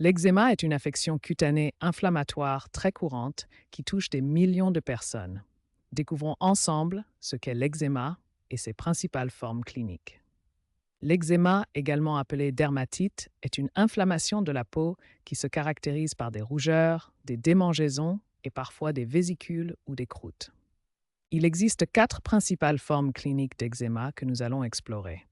L'eczéma est une affection cutanée inflammatoire très courante qui touche des millions de personnes. Découvrons ensemble ce qu'est l'eczéma et ses principales formes cliniques. L'eczéma, également appelé dermatite, est une inflammation de la peau qui se caractérise par des rougeurs, des démangeaisons et parfois des vésicules ou des croûtes. Il existe 4 principales formes cliniques d'eczéma que nous allons explorer.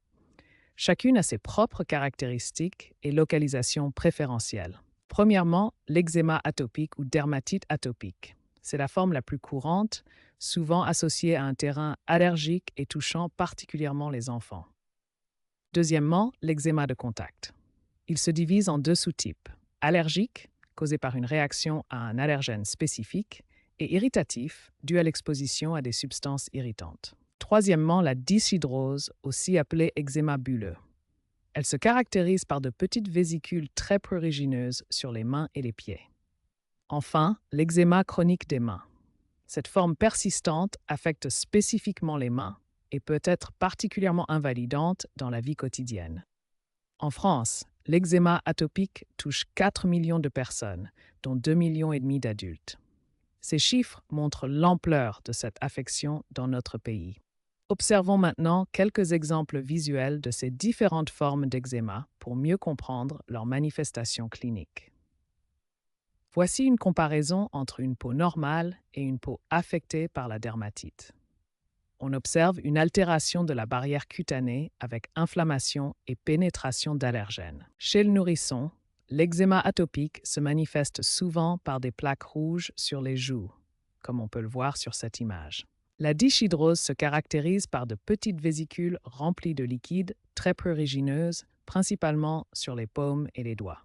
Chacune a ses propres caractéristiques et localisations préférentielles. Premièrement, l'eczéma atopique ou dermatite atopique. C'est la forme la plus courante, souvent associée à un terrain allergique et touchant particulièrement les enfants. Deuxièmement, l'eczéma de contact. Il se divise en 2 sous-types: allergique, causé par une réaction à un allergène spécifique, et irritatif, dû à l'exposition à des substances irritantes. Troisièmement, la dyshydrose, aussi appelée eczéma bulleux. Elle se caractérise par de petites vésicules très prurigineuses sur les mains et les pieds. Enfin, l'eczéma chronique des mains. Cette forme persistante affecte spécifiquement les mains et peut être particulièrement invalidante dans la vie quotidienne. En France, l'eczéma atopique touche 4 millions de personnes, dont 2,5 millions d'adultes. Ces chiffres montrent l'ampleur de cette affection dans notre pays. Observons maintenant quelques exemples visuels de ces différentes formes d'eczéma pour mieux comprendre leurs manifestations cliniques. Voici une comparaison entre une peau normale et une peau affectée par la dermatite. On observe une altération de la barrière cutanée avec inflammation et pénétration d'allergènes. Chez le nourrisson, l'eczéma atopique se manifeste souvent par des plaques rouges sur les joues, comme on peut le voir sur cette image. La dyshydrose se caractérise par de petites vésicules remplies de liquide très prurigineuses, principalement sur les paumes et les doigts.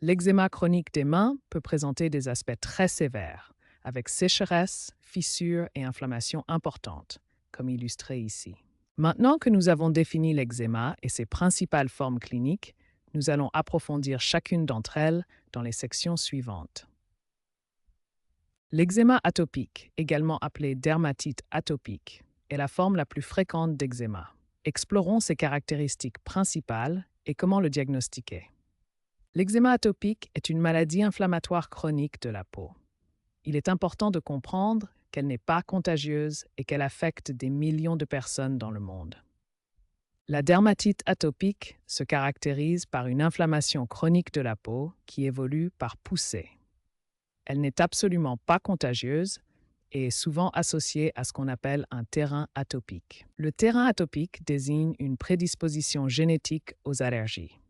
L'eczéma chronique des mains peut présenter des aspects très sévères, avec sécheresse, fissures et inflammations importantes, comme illustré ici. Maintenant que nous avons défini l'eczéma et ses principales formes cliniques, nous allons approfondir chacune d'entre elles dans les sections suivantes. L'eczéma atopique, également appelé dermatite atopique, est la forme la plus fréquente d'eczéma. Explorons ses caractéristiques principales et comment le diagnostiquer. L'eczéma atopique est une maladie inflammatoire chronique de la peau. Il est important de comprendre qu'elle n'est pas contagieuse et qu'elle affecte des millions de personnes dans le monde. La dermatite atopique se caractérise par une inflammation chronique de la peau qui évolue par poussée. Elle n'est absolument pas contagieuse et est souvent associée à ce qu'on appelle un terrain atopique. Le terrain atopique désigne une prédisposition génétique aux allergies.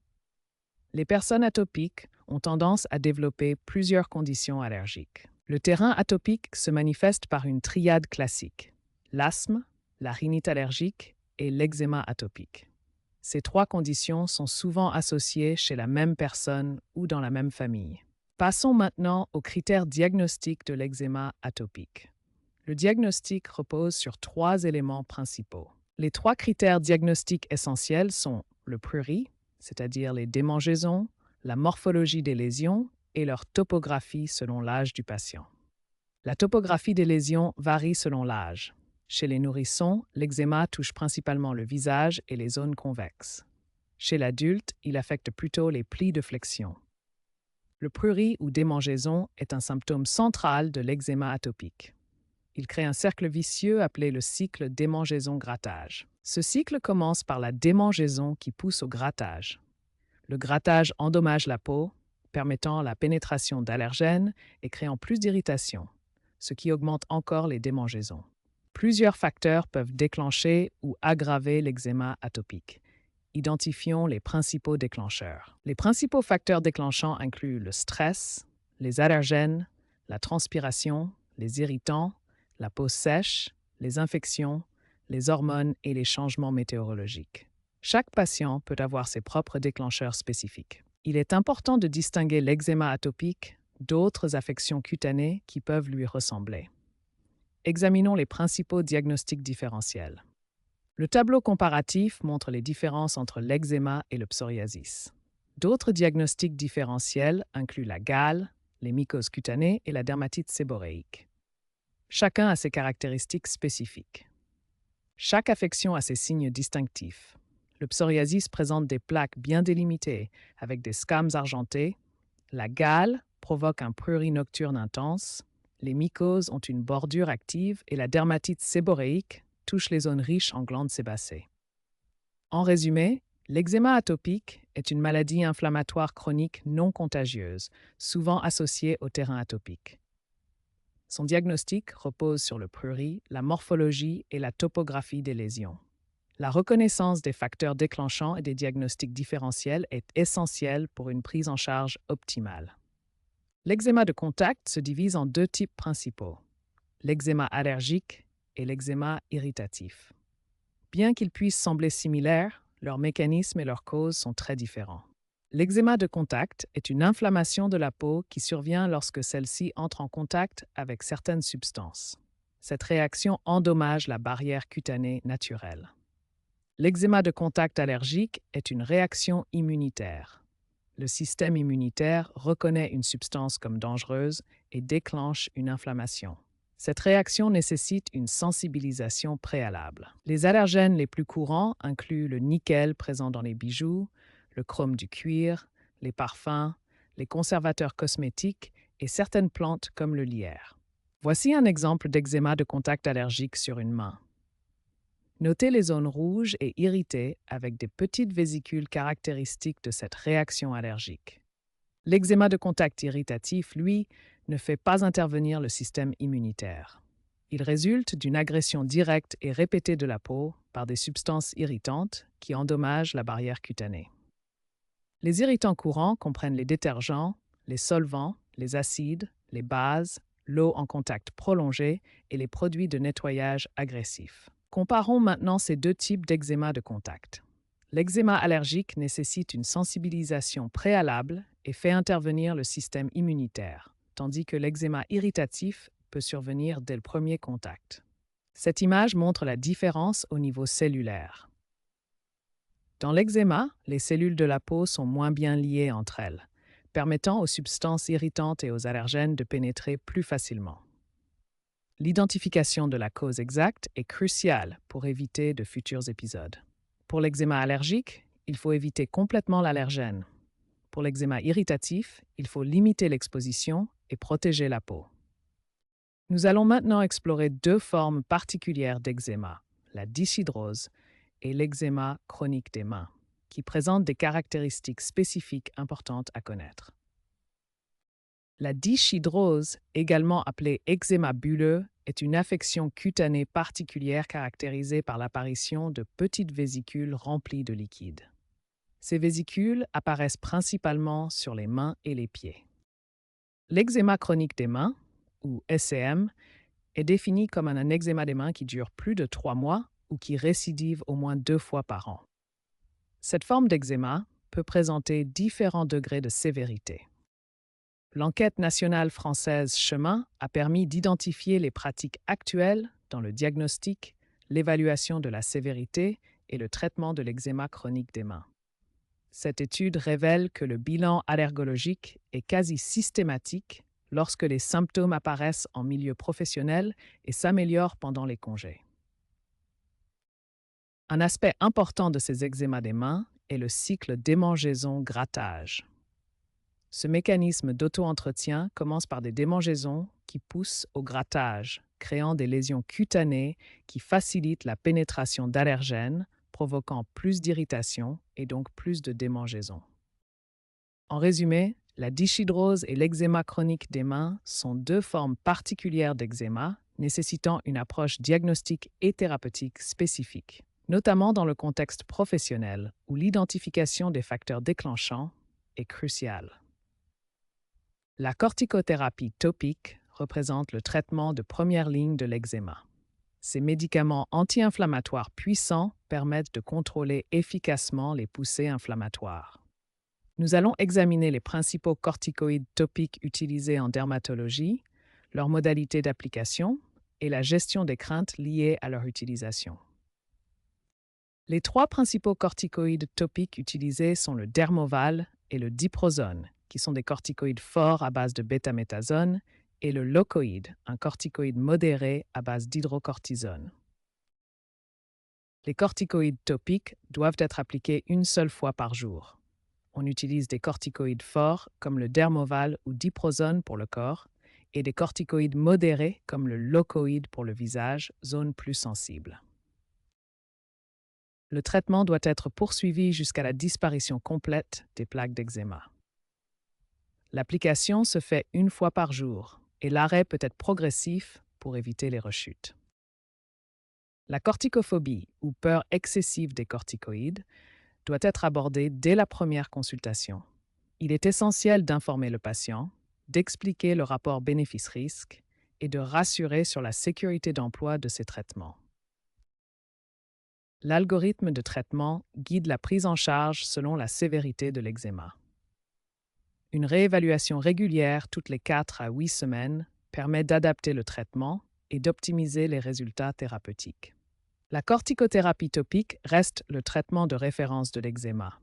Les personnes atopiques ont tendance à développer plusieurs conditions allergiques. Le terrain atopique se manifeste par une triade classique: l'asthme, la rhinite allergique et l'eczéma atopique. Ces 3 conditions sont souvent associées chez la même personne ou dans la même famille. Passons maintenant aux critères diagnostiques de l'eczéma atopique. Le diagnostic repose sur 3 éléments principaux. Les 3 critères diagnostiques essentiels sont le prurit, c'est-à-dire les démangeaisons, la morphologie des lésions et leur topographie selon l'âge du patient. La topographie des lésions varie selon l'âge. Chez les nourrissons, l'eczéma touche principalement le visage et les zones convexes. Chez l'adulte, il affecte plutôt les plis de flexion. Le prurit ou démangeaison est un symptôme central de l'eczéma atopique. Il crée un cercle vicieux appelé le cycle démangeaison-grattage. Ce cycle commence par la démangeaison qui pousse au grattage. Le grattage endommage la peau, permettant la pénétration d'allergènes et créant plus d'irritation, ce qui augmente encore les démangeaisons. Plusieurs facteurs peuvent déclencher ou aggraver l'eczéma atopique. Identifions les principaux déclencheurs. Les principaux facteurs déclenchants incluent le stress, les allergènes, la transpiration, les irritants, la peau sèche, les infections, les hormones et les changements météorologiques. Chaque patient peut avoir ses propres déclencheurs spécifiques. Il est important de distinguer l'eczéma atopique d'autres affections cutanées qui peuvent lui ressembler. Examinons les principaux diagnostics différentiels. Le tableau comparatif montre les différences entre l'eczéma et le psoriasis. D'autres diagnostics différentiels incluent la gale, les mycoses cutanées et la dermatite séboréique. Chacun a ses caractéristiques spécifiques. Chaque affection a ses signes distinctifs. Le psoriasis présente des plaques bien délimitées avec des squames argentés, La gale provoque un prurit nocturne intense, les mycoses ont une bordure active et la dermatite séboréique touche les zones riches en glandes sébacées. En résumé, l'eczéma atopique est une maladie inflammatoire chronique non contagieuse, souvent associée au terrain atopique. Son diagnostic repose sur le prurit, la morphologie et la topographie des lésions. La reconnaissance des facteurs déclenchants et des diagnostics différentiels est essentielle pour une prise en charge optimale. L'eczéma de contact se divise en deux types principaux, l'eczéma allergique et l'eczéma irritatif. Bien qu'ils puissent sembler similaires, leurs mécanismes et leurs causes sont très différents. L'eczéma de contact est une inflammation de la peau qui survient lorsque celle-ci entre en contact avec certaines substances. Cette réaction endommage la barrière cutanée naturelle. L'eczéma de contact allergique est une réaction immunitaire. Le système immunitaire reconnaît une substance comme dangereuse et déclenche une inflammation. Cette réaction nécessite une sensibilisation préalable. Les allergènes les plus courants incluent le nickel présent dans les bijoux, le chrome du cuir, les parfums, les conservateurs cosmétiques et certaines plantes comme le lierre. Voici un exemple d'eczéma de contact allergique sur une main. Notez les zones rouges et irritées avec des petites vésicules caractéristiques de cette réaction allergique. L'eczéma de contact irritatif, lui, ne fait pas intervenir le système immunitaire. Il résulte d'une agression directe et répétée de la peau par des substances irritantes qui endommagent la barrière cutanée. Les irritants courants comprennent les détergents, les solvants, les acides, les bases, l'eau en contact prolongé et les produits de nettoyage agressifs. Comparons maintenant ces deux types d'eczéma de contact. L'eczéma allergique nécessite une sensibilisation préalable et fait intervenir le système immunitaire, tandis que l'eczéma irritatif peut survenir dès le premier contact. Cette image montre la différence au niveau cellulaire. Dans l'eczéma, les cellules de la peau sont moins bien liées entre elles, permettant aux substances irritantes et aux allergènes de pénétrer plus facilement. L'identification de la cause exacte est cruciale pour éviter de futurs épisodes. Pour l'eczéma allergique, il faut éviter complètement l'allergène. Pour l'eczéma irritatif, il faut limiter l'exposition et protéger la peau. Nous allons maintenant explorer deux formes particulières d'eczéma, la dyshydrose et l'eczéma chronique des mains, qui présentent des caractéristiques spécifiques importantes à connaître. La dyshydrose, également appelée eczéma bulleux, est une affection cutanée particulière caractérisée par l'apparition de petites vésicules remplies de liquide. Ces vésicules apparaissent principalement sur les mains et les pieds. L'eczéma chronique des mains, ou SCM, est défini comme un eczéma des mains qui dure plus de 3 mois ou qui récidive au moins 2 fois par an. Cette forme d'eczéma peut présenter différents degrés de sévérité. L'enquête nationale française Chemin a permis d'identifier les pratiques actuelles dans le diagnostic, l'évaluation de la sévérité et le traitement de l'eczéma chronique des mains. Cette étude révèle que le bilan allergologique est quasi systématique lorsque les symptômes apparaissent en milieu professionnel et s'améliorent pendant les congés. Un aspect important de ces eczémas des mains est le cycle démangeaison-grattage. Ce mécanisme d'auto-entretien commence par des démangeaisons qui poussent au grattage, créant des lésions cutanées qui facilitent la pénétration d'allergènes, provoquant plus d'irritation et donc plus de démangeaisons. En résumé, la dyshydrose et l'eczéma chronique des mains sont deux formes particulières d'eczéma nécessitant une approche diagnostique et thérapeutique spécifique, notamment dans le contexte professionnel où l'identification des facteurs déclenchants est cruciale. La corticothérapie topique représente le traitement de première ligne de l'eczéma. Ces médicaments anti-inflammatoires puissants permettent de contrôler efficacement les poussées inflammatoires. Nous allons examiner les principaux corticoïdes topiques utilisés en dermatologie, leurs modalités d'application et la gestion des craintes liées à leur utilisation. Les 3 principaux corticoïdes topiques utilisés sont le Dermoval et le Diprozone, qui sont des corticoïdes forts à base de bêta-méthasone, et le Locoïde, un corticoïde modéré à base d'hydrocortisone. Les corticoïdes topiques doivent être appliqués une seule fois par jour. On utilise des corticoïdes forts comme le Dermoval ou Diprozone pour le corps et des corticoïdes modérés comme le Locoïde pour le visage, zone plus sensible. Le traitement doit être poursuivi jusqu'à la disparition complète des plaques d'eczéma. L'application se fait une fois par jour et l'arrêt peut être progressif pour éviter les rechutes. La corticophobie ou peur excessive des corticoïdes doit être abordée dès la première consultation. Il est essentiel d'informer le patient, d'expliquer le rapport bénéfice-risque et de rassurer sur la sécurité d'emploi de ces traitements. L'algorithme de traitement guide la prise en charge selon la sévérité de l'eczéma. Une réévaluation régulière toutes les 4 à 8 semaines permet d'adapter le traitement et d'optimiser les résultats thérapeutiques. La corticothérapie topique reste le traitement de référence de l'eczéma.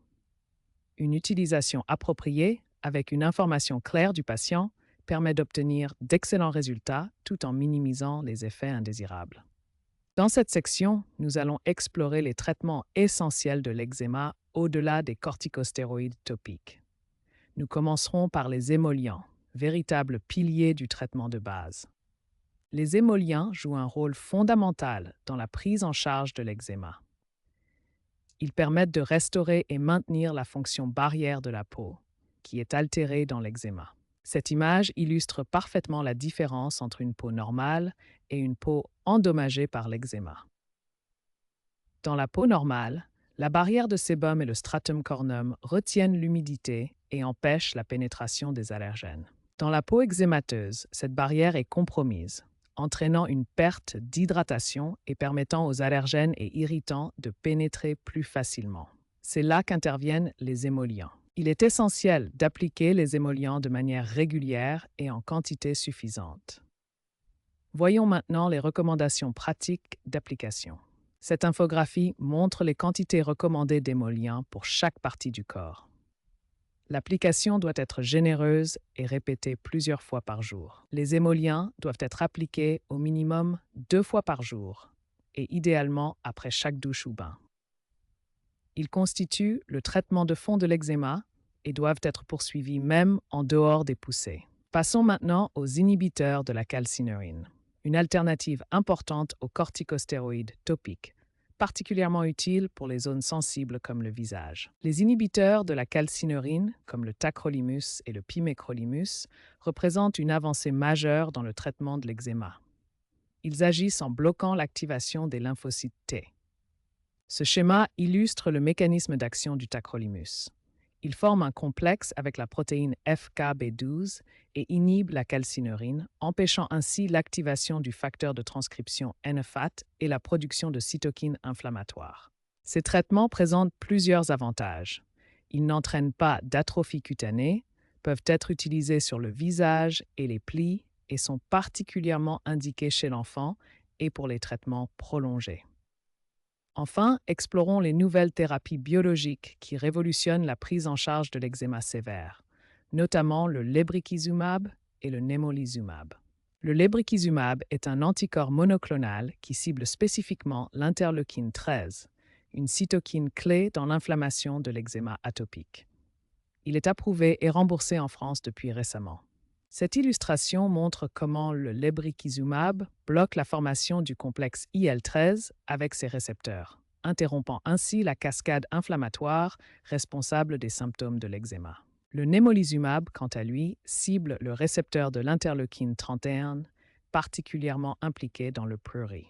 Une utilisation appropriée, avec une information claire du patient, permet d'obtenir d'excellents résultats tout en minimisant les effets indésirables. Dans cette section, nous allons explorer les traitements essentiels de l'eczéma au-delà des corticostéroïdes topiques. Nous commencerons par les émollients, véritables piliers du traitement de base. Les émollients jouent un rôle fondamental dans la prise en charge de l'eczéma. Ils permettent de restaurer et maintenir la fonction barrière de la peau, qui est altérée dans l'eczéma. Cette image illustre parfaitement la différence entre une peau normale et une peau endommagée par l'eczéma. Dans la peau normale, la barrière de sébum et le stratum corneum retiennent l'humidité et empêchent la pénétration des allergènes. Dans la peau eczémateuse, cette barrière est compromise, entraînant une perte d'hydratation et permettant aux allergènes et irritants de pénétrer plus facilement. C'est là qu'interviennent les émollients. Il est essentiel d'appliquer les émollients de manière régulière et en quantité suffisante. Voyons maintenant les recommandations pratiques d'application. Cette infographie montre les quantités recommandées d'émollients pour chaque partie du corps. L'application doit être généreuse et répétée plusieurs fois par jour. Les émollients doivent être appliqués au minimum 2 fois par jour et idéalement après chaque douche ou bain. Ils constituent le traitement de fond de l'eczéma et doivent être poursuivis même en dehors des poussées. Passons maintenant aux inhibiteurs de la calcineurin, une alternative importante aux corticostéroïdes topiques, particulièrement utile pour les zones sensibles comme le visage. Les inhibiteurs de la calcineurin, comme le tacrolimus et le pimecrolimus, représentent une avancée majeure dans le traitement de l'eczéma. Ils agissent en bloquant l'activation des lymphocytes T. Ce schéma illustre le mécanisme d'action du tacrolimus. Il forme un complexe avec la protéine FKB12 et inhibe la calcineurine, empêchant ainsi l'activation du facteur de transcription NFAT et la production de cytokines inflammatoires. Ces traitements présentent plusieurs avantages. Ils n'entraînent pas d'atrophie cutanée, peuvent être utilisés sur le visage et les plis et sont particulièrement indiqués chez l'enfant et pour les traitements prolongés. Enfin, explorons les nouvelles thérapies biologiques qui révolutionnent la prise en charge de l'eczéma sévère, notamment le lebrikizumab et le nemolizumab. Le lebrikizumab est un anticorps monoclonal qui cible spécifiquement l'interleukine 13, une cytokine clé dans l'inflammation de l'eczéma atopique. Il est approuvé et remboursé en France depuis récemment. Cette illustration montre comment le lebrikizumab bloque la formation du complexe IL-13 avec ses récepteurs, interrompant ainsi la cascade inflammatoire responsable des symptômes de l'eczéma. Le nemolizumab, quant à lui, cible le récepteur de l'interleukine 31, particulièrement impliqué dans le prurigo.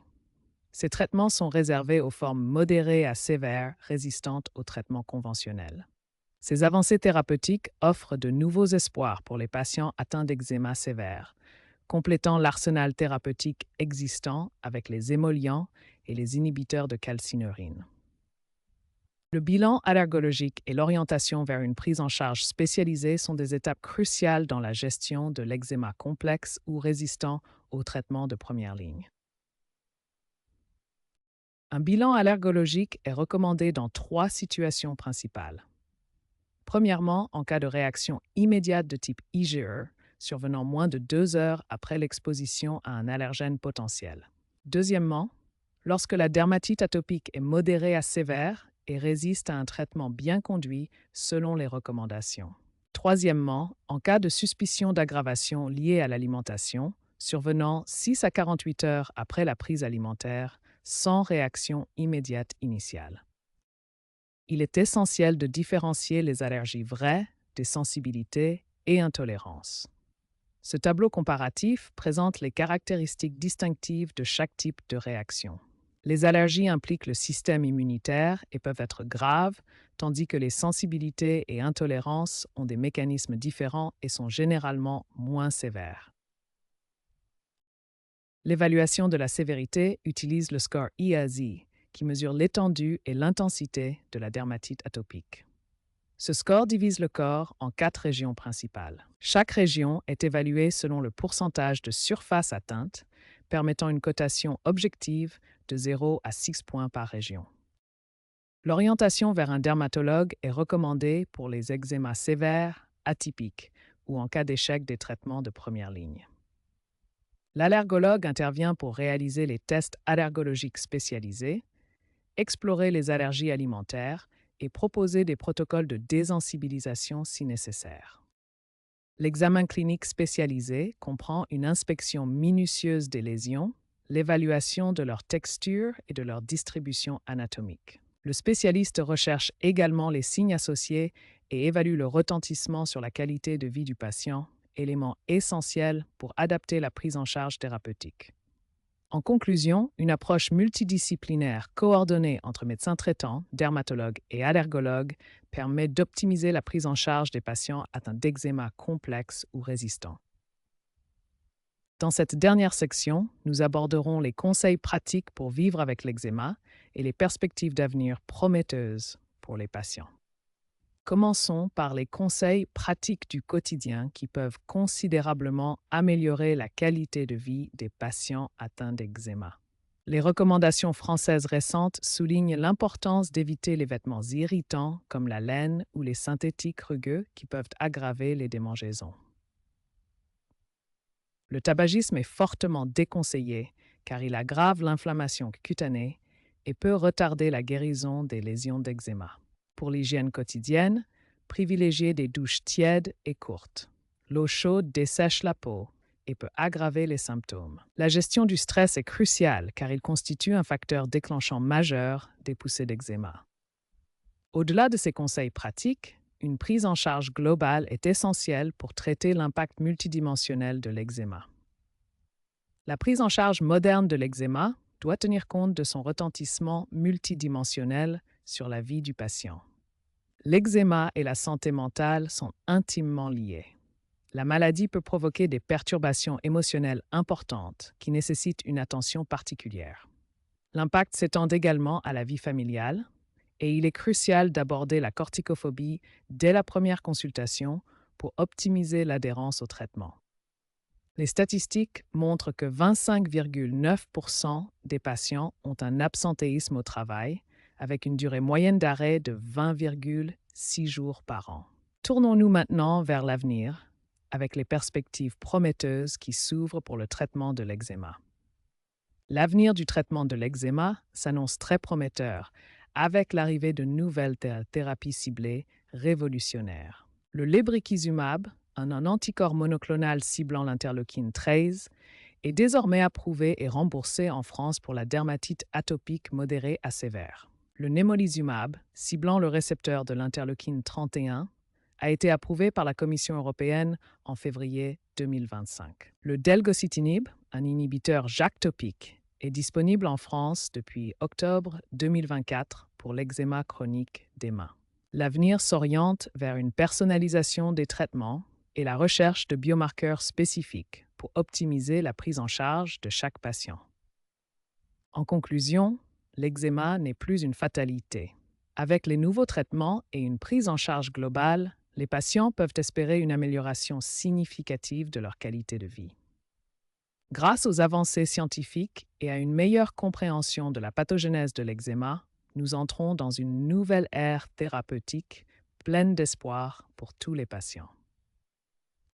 Ces traitements sont réservés aux formes modérées à sévères résistantes aux traitements conventionnels. Ces avancées thérapeutiques offrent de nouveaux espoirs pour les patients atteints d'eczéma sévère, complétant l'arsenal thérapeutique existant avec les émollients et les inhibiteurs de calcineurine. Le bilan allergologique et l'orientation vers une prise en charge spécialisée sont des étapes cruciales dans la gestion de l'eczéma complexe ou résistant aux traitements de première ligne. Un bilan allergologique est recommandé dans 3 situations principales. Premièrement, en cas de réaction immédiate de type IgE, survenant moins de 2 heures après l'exposition à un allergène potentiel. Deuxièmement, lorsque la dermatite atopique est modérée à sévère et résistent à un traitement bien conduit selon les recommandations. Troisièmement, en cas de suspicion d'aggravation liée à l'alimentation, survenant 6 à 48 heures après la prise alimentaire, sans réaction immédiate initiale. Il est essentiel de différencier les allergies vraies des sensibilités et intolérances. Ce tableau comparatif présente les caractéristiques distinctives de chaque type de réaction. Les allergies impliquent le système immunitaire et peuvent être graves, tandis que les sensibilités et intolérances ont des mécanismes différents et sont généralement moins sévères. L'évaluation de la sévérité utilise le score IASI, qui mesure l'étendue et l'intensité de la dermatite atopique. Ce score divise le corps en 4 régions principales. Chaque région est évaluée selon le pourcentage de surface atteinte, permettant une cotation objective de 0 à 6 points par région. L'orientation vers un dermatologue est recommandée pour les eczémas sévères, atypiques ou en cas d'échec des traitements de première ligne. L'allergologue intervient pour réaliser les tests allergologiques spécialisés, explorer les allergies alimentaires et proposer des protocoles de désensibilisation si nécessaire. L'examen clinique spécialisé comprend une inspection minutieuse des lésions, l'évaluation de leur texture et de leur distribution anatomique. Le spécialiste recherche également les signes associés et évalue le retentissement sur la qualité de vie du patient, élément essentiel pour adapter la prise en charge thérapeutique. En conclusion, une approche multidisciplinaire coordonnée entre médecins traitants, dermatologues et allergologues permet d'optimiser la prise en charge des patients atteints d'eczéma complexe ou résistant. Dans cette dernière section, nous aborderons les conseils pratiques pour vivre avec l'eczéma et les perspectives d'avenir prometteuses pour les patients. Commençons par les conseils pratiques du quotidien qui peuvent considérablement améliorer la qualité de vie des patients atteints d'eczéma. Les recommandations françaises récentes soulignent l'importance d'éviter les vêtements irritants comme la laine ou les synthétiques rugueux qui peuvent aggraver les démangeaisons. Le tabagisme est fortement déconseillé car il aggrave l'inflammation cutanée et peut retarder la guérison des lésions d'eczéma. Pour l'hygiène quotidienne, privilégiez des douches tièdes et courtes. L'eau chaude dessèche la peau et peut aggraver les symptômes. La gestion du stress est cruciale car il constitue un facteur déclenchant majeur des poussées d'eczéma. Au-delà de ces conseils pratiques, une prise en charge globale est essentielle pour traiter l'impact multidimensionnel de l'eczéma. La prise en charge moderne de l'eczéma doit tenir compte de son retentissement multidimensionnel sur la vie du patient. L'eczéma et la santé mentale sont intimement liés. La maladie peut provoquer des perturbations émotionnelles importantes qui nécessitent une attention particulière. L'impact s'étend également à la vie familiale et il est crucial d'aborder la corticophobie dès la première consultation pour optimiser l'adhérence au traitement. Les statistiques montrent que 25,9% des patients ont un absentéisme au travail, avec une durée moyenne d'arrêt de 20,6 jours par an. Tournons-nous maintenant vers l'avenir, avec les perspectives prometteuses qui s'ouvrent pour le traitement de l'eczéma. L'avenir du traitement de l'eczéma s'annonce très prometteur, avec l'arrivée de nouvelles thérapies ciblées révolutionnaires. Le lebrikizumab, un anticorps monoclonal ciblant l'interleukine 13, est désormais approuvé et remboursé en France pour la dermatite atopique modérée à sévère. Le nemolizumab, ciblant le récepteur de l'interleukine 31, a été approuvé par la Commission européenne en février 2025. Le delgocitinib, un inhibiteur JAK topique, est disponible en France depuis octobre 2024 pour l'eczéma chronique des mains. L'avenir s'oriente vers une personnalisation des traitements et la recherche de biomarqueurs spécifiques pour optimiser la prise en charge de chaque patient. En conclusion, l'eczéma n'est plus une fatalité. Avec les nouveaux traitements et une prise en charge globale, les patients peuvent espérer une amélioration significative de leur qualité de vie. Grâce aux avancées scientifiques et à une meilleure compréhension de la pathogénèse de l'eczéma, nous entrons dans une nouvelle ère thérapeutique pleine d'espoir pour tous les patients.